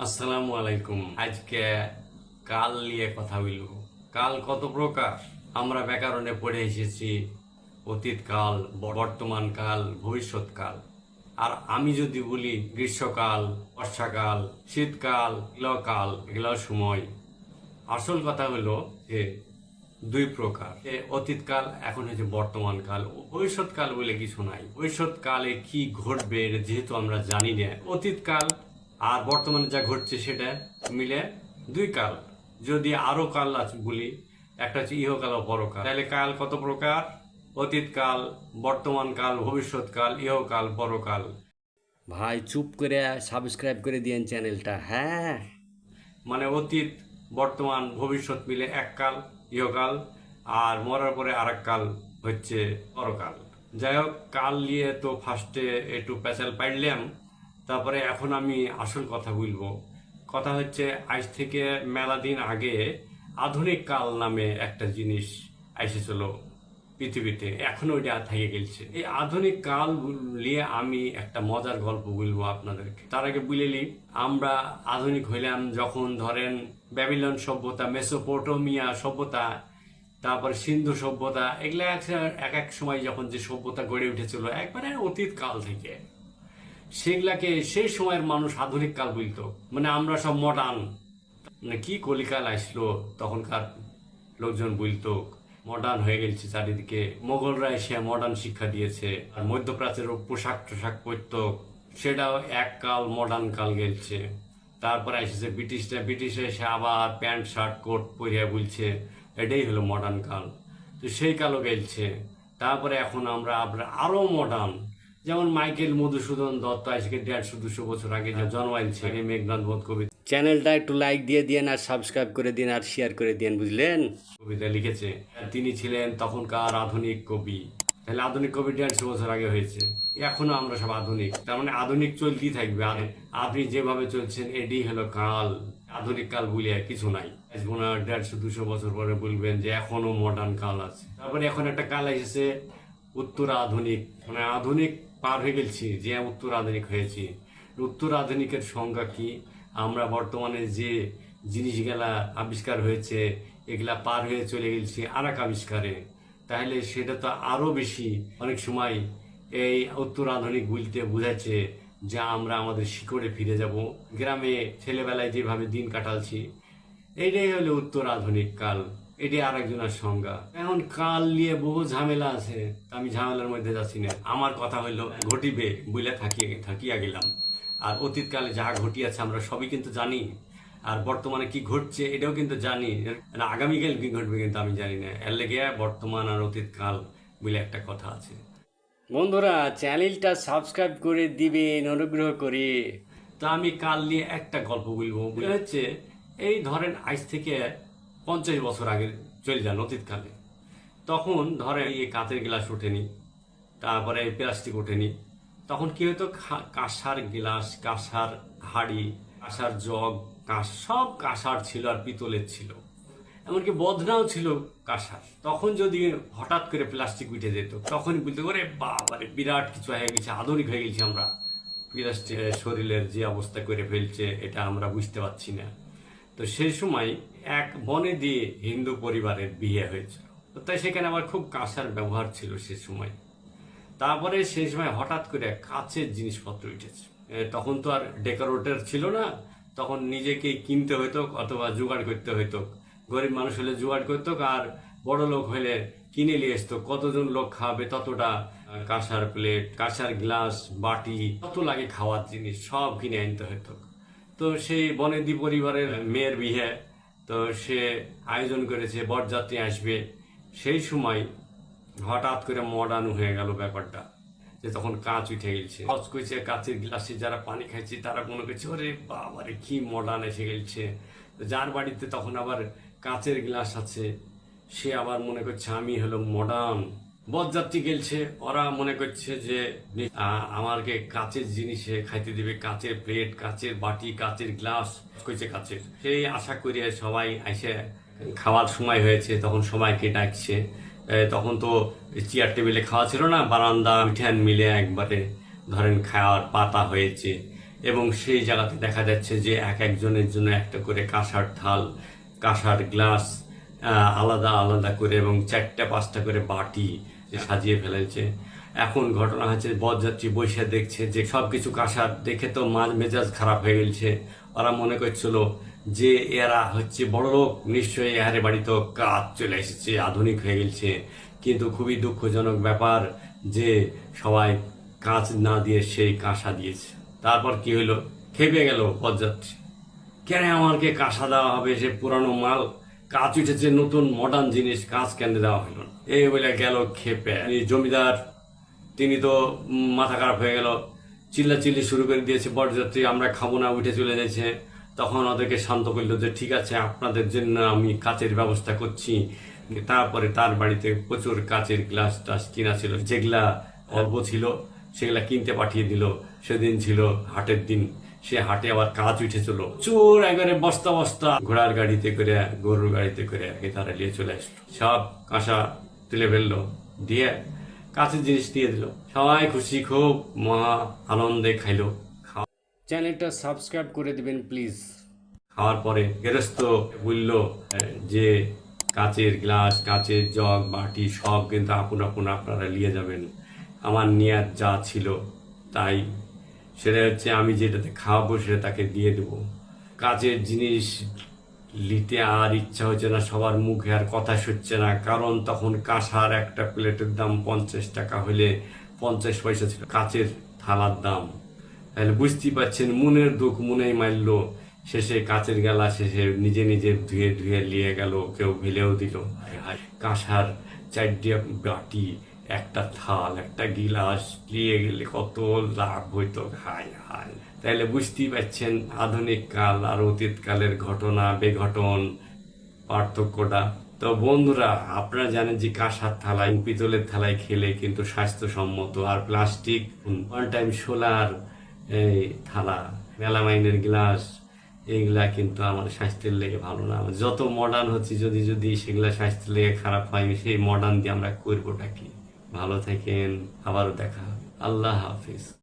আসসালামু আলাইকুম। আজকে কাল নিয়ে কথা বলব। কাল কত প্রকার আমরা ব্যাকরণে পড়ে এসেছি। অতীতকাল, বর্তমান কাল, ভবিষ্যৎকাল। আর আমি যদি বলি গ্রীষ্মকাল, বর্ষাকাল, শীতকাল, এগুলো কাল, এগুলো সময়। আসল কথা হলো যে দুই প্রকার, অতীতকাল এখন হচ্ছে বর্তমান কাল। ভবিষ্যৎকাল বলে কিছু নাই। ভবিষ্যৎকালে কি ঘটবে এটা যেহেতু আমরা জানি না, অতীতকাল আর বর্তমানে যা ঘটছে সেটা মিলে দুই কাল। যদি আরো কাল আছে বলি, একটা হচ্ছে ইহকাল ও পরকাল। তাহলে কাল কত প্রকার? অতীতকাল, বর্তমান কাল, ভবিষ্যৎকাল, ইহকাল, পরকাল। ভাই চুপ করে সাবস্ক্রাইব করে দিয়েন চ্যানেলটা। হ্যাঁ, মানে অতীত, বর্তমান, ভবিষ্যৎ মিলে এক কাল, ইহকাল। আর মরার পরে আর এক কাল হচ্ছে পরকাল। যাই হোক, কাল নিয়ে তো ফার্স্টে একটু প্যাচাল পাইলাম। তারপরে এখন আমি আসল কথা বলবো। কথা হচ্ছে, আজ থেকে মেলা দিন আগে আধুনিক কাল নামে একটা জিনিস এসেছিল পৃথিবীতে, এখনো ওইটা থেকে গেছে। এই আধুনিক কাল নিয়ে আমি একটা মজার গল্প বলবো আপনাদেরকে। তার আগে বুঝলেই, আমরা আধুনিক হইলাম যখন ধরেন ব্যাবিলন সভ্যতা, মেসোপটেমিয়া সভ্যতা, তারপর সিন্ধু সভ্যতা, এগুলা এক এক সময় যখন যে সভ্যতা গড়ে উঠেছিল একবারে অতীত কাল থেকে, সেগুলাকে সেই সময়ের মানুষ আধুনিক কাল বলতো। মানে আমরা সব মডার্ন, মানে কি কলিকাল আসলো তখনকার লোকজন বলতো মডার্ন হয়ে গেছে চারিদিকে। মোগলরা এসে মডার্ন শিক্ষা দিয়েছে, আর মধ্যপ্রাচ্যের পোশাক টোশাক পরতো, সেটাও এক কাল মডার্ন কাল গেছে। তারপরে এসেছে ব্রিটিশরা, ব্রিটিশরা এসে আবার প্যান্ট শার্ট কোট পরিয়া বলছে এটাই হলো মডার্ন কাল। তো সেই কালও গেছে। তারপরে এখন আমরা আরো মডার্ন, যেমন মাইকেল মধুসূদন দত্ত আজকে 150-200 বছর আগে জন্মাইছে, মেঘনাথ বধ কবিতা চ্যানেলটা একটু লাইক দিয়ে দিন আর সাবস্ক্রাইব করে দিন আর শেয়ার করে দিন, বুঝলেন? কবিতা লিখেছে। তিনি ছিলেন তখনকার আধুনিক কবি। তাহলে আধুনিক কবি 150 বছর আগে হয়েছে। এখনো আমরা সব আধুনিক, তার মানে আধুনিক চলতেই থাকবে। আপনি যেভাবে চলছেন এটাই হলো কাল। আধুনিক কাল বলে কিছু নাই। 150-200 বছর পরে বলবেন যে এখনো মডার্ন কাল আছে। তারপরে এখন একটা কাল এসেছে উত্তর আধুনিক, মানে আধুনিক পার হয়ে গেছি যে উত্তর আধুনিক হয়েছি। উত্তর আধুনিকের সংজ্ঞা কি? আমরা বর্তমানে যে জিনিসগুলা আবিষ্কার হয়েছে এগুলা পার হয়ে চলে গেছি আর এক আবিষ্কারে। তাহলে সেটা তো আরো বেশি। অনেক সময় এই উত্তর আধুনিক বলতে বোঝাচ্ছে যে আমরা আমাদের শিকড়ে ফিরে যাব, গ্রামে ছেলেবেলায় যেভাবে দিন কাটালছি। এইটাই হলো উত্তর আধুনিক কাল। এটি আর একজনের সংজ্ঞা। এখন কাল নিয়ে বহু ঝামেলা আছে, আমি ঝামেলার মধ্যে যাচ্ছি না। আমার কথা হইলো ঘটিবে বলে থাকিয়া গেলাম। আর অতীতকালে যা ঘটিয়াছে আমরা সবই কিন্তু জানি, আর বর্তমানে কি ঘটছে এটাও কিন্তু জানি। আগামীকাল কি ঘটবে কিন্তু আমি জানি না। এর লেগে বর্তমান আর অতীতকাল বলে একটা কথা আছে। বন্ধুরা চ্যানেলটা সাবস্ক্রাইব করে দিবেন অনুগ্রহ করে। তো আমি কাল নিয়ে একটা গল্প বলবো। বলে হচ্ছে, এই ধরেন আজ থেকে 50 বছর আগে চলে যান অতীতকালে। তখন ধরেন এই কাঁচের গ্লাস ওঠেনি, তারপরে প্লাস্টিক ওঠেনি। তখন কি হতো, কাঁসার গ্লাস, কাঁসার হাড়ি, কাঁসার জগ, সব কাঁসার ছিল আর পিতলের ছিল। এমনকি বদনাও ছিল কাঁসার। তখন যদি হঠাৎ করে প্লাস্টিক উঠে যেত তখনই বলতে ওরে বাবারে বিরাট কিছু হয়ে গেছে, আধুনিক হয়ে গেছি আমরা। প্লাস্টিক শরীরের যে অবস্থা করে ফেলছে এটা আমরা বুঝতে পারছি না। তো সেই সময় এক বনে দিয়ে হিন্দু পরিবারের বিয়ে হয়েছিল। তাই সেখানে আবার খুব কাঁসার ব্যবহার ছিল সে সময়। তারপরে সেই সময় হঠাৎ করে কাঁচের জিনিসপত্র উঠেছে। তখন তো আর ডেকোরেটর ছিল না, তখন নিজেকেই কিনতে হইতো অথবা জোগাড় করতে হইতো। গরিব মানুষ হলে জোগাড় করতো, আর বড় লোক হলে কিনে নিয়ে আসতো। কতজন লোক খাবে ততটা কাঁসার প্লেট, কাঁসার গ্লাস, বাটি, কত লাগে খাওয়ার জিনিস সব কিনে আনতে হতো। তো সেই বনেদি পরিবারের মেয়ের বিয়ে, তো সে আয়োজন করেছে বরযাত্রী আসবে। সেই সময় হঠাৎ করে মডার্ন হয়ে গেল ব্যাপারটা, যে তখন কাঁচ উঠে গেছে। কচকচে কাঁচের গ্লাসে যারা পানি খাইছে তারা মনে করছে ওরে বাবারে কি মডার্ন এসে গেছে। যার বাড়িতে তখন আবার কাঁচের গ্লাস আছে সে আবার মনে করছে আমি হলো মডার্ন। বরযাত্রী গেলছে, ওরা মনে করছে যে আমাকে কাঁচের জিনিসে খাইতে দিবে, কাঁচের প্লেট, কাঁচের বাটি, কাঁচের গ্লাস, কইছে কাঁচের। সেই আশা করিয়া সবাই এসে খাওয়ার সময় হয়েছে, তখন সবাইকে ডাকছে। তখন তো চেয়ার টেবিলে খাওয়া ছিল না, বারান্দা উঠান মিলে একবারে ধরেন খাওয়ার পাতা হয়েছে। এবং সেই জায়গাতে দেখা যাচ্ছে যে এক একজনের জন্য একটা করে কাঁসার থাল, কাঁসার গ্লাস আলাদা আলাদা করে এবং 4টা 5টা করে বাটি সাজিয়ে ফেলেছে। এখন ঘটনা হচ্ছে বরযাত্রী বৈশা দেখছে যে সবকিছু কাঁসার দেখে তো মেজাজ খারাপ হয়ে গেছে। ওরা মনে করছিল যে এরা হচ্ছে বড়লোক, নিশ্চয়ই এহারে বাড়িতে কাজ চলে এসেছে, আধুনিক হয়ে গেছে। কিন্তু খুবই দুঃখজনক ব্যাপার যে সবাই কাঁচ না দিয়ে সেই কাঁসা দিয়েছে। তারপর কি হলো, খেপে গেল বরযাত্রী, কেন আমাকে কাঁসা দেওয়া হবে, সে পুরানো মাল, কাঁচ উঠেছে নতুন মডার্ন জিনিস, কাঁচ কেন দেওয়া হলো না, এই বলে গেল খেপে। জমিদার তিনি তো মাথা খারাপ হয়ে গেল, চিল্লাচিল্লি শুরু করে দিয়েছে, বরযাত্রী আমরা খাবো না, উঠে চলে যাচ্ছে। তখন ওদেরকে শান্ত করলো যে ঠিক আছে, আপনাদের জন্য আমি কাচের ব্যবস্থা করছি। তারপরে তার বাড়িতে প্রচুর কাচের গ্লাস টাস কিনা ছিল, যেগুলা অল্প ছিল সেগুলা কিনতে পাঠিয়ে দিল। সেদিন ছিল হাটের দিন, সে হাটে আবার কাজ উঠেছিল, চোর একবারে বস্তা বস্তা ঘোড়ার গাড়িতে করে, গরুর গাড়িতে করে তারা নিয়ে চলে আসলো। সব কাঁসা তুলে ফেললো, দিয়ে কাছের জিনিস দিয়ে দিল। সবাই খুশি, খুব মহা আনন্দে খাইলো। চ্যানেলটা সাবস্ক্রাইব করে দিবেন প্লিজ। খাওয়ার পরে গেরস্ত বলল যে কাচের গ্লাস, কাচের জগ, বাটি সব কিন্তু আপন আপন আপনারা নিয়ে যাবেন। আমার নিয়াত যা ছিল তাই, সেটা হচ্ছে আমি যেটাতে খাওয়াবো সেটা তাকে দিয়ে দেবো। কাচের জিনিস নিতে আর ইচ্ছা হচ্ছে না, সবার মুখে আর কথা শুচ্ছে না। কারণ তখন কাঁসার একটা প্লেটের দাম 50 টাকা হলে 50 পয়সা ছিল কাচের থালার দাম। তাহলে বুঝতেই পারছেন, মনের দুঃখ মনেই মারলো। শেষে কাচের গেলা শেষে নিজে নিজে ধুয়ে ধুয়ে নিয়ে গেল, কেউ ফেলেও দিল। কাঁসার 4টে বাটি, একটা থাল, একটা গিলাস নিয়ে গেলে কত লাভ হইতো, হায় হায়। তাহলে বুঝতেই পারছেন আধুনিক কাল আর অতীত কালের ঘটনা বেঘটন পার্থক্যটা। তো বন্ধুরা, আপনারা জানেন যে কাঁসার থালায়, পিতলের থালায় খেলে কিন্তু স্বাস্থ্যসম্মত। আর প্লাস্টিক, ওয়ান টাইম সোলার এই থালা, মেলামাইনের গ্লাস, এইগুলা কিন্তু আমার স্বাস্থ্যের লেগে ভালো না। যত মডার্ন হচ্ছে, যদি যদি সেগুলা স্বাস্থ্যের লেগে খারাপ হয়, সেই মডার্ন দিয়ে আমরা করবোটা কি? ভালো থাকেন, আবারও দেখা হবে। আল্লাহ হাফিজ।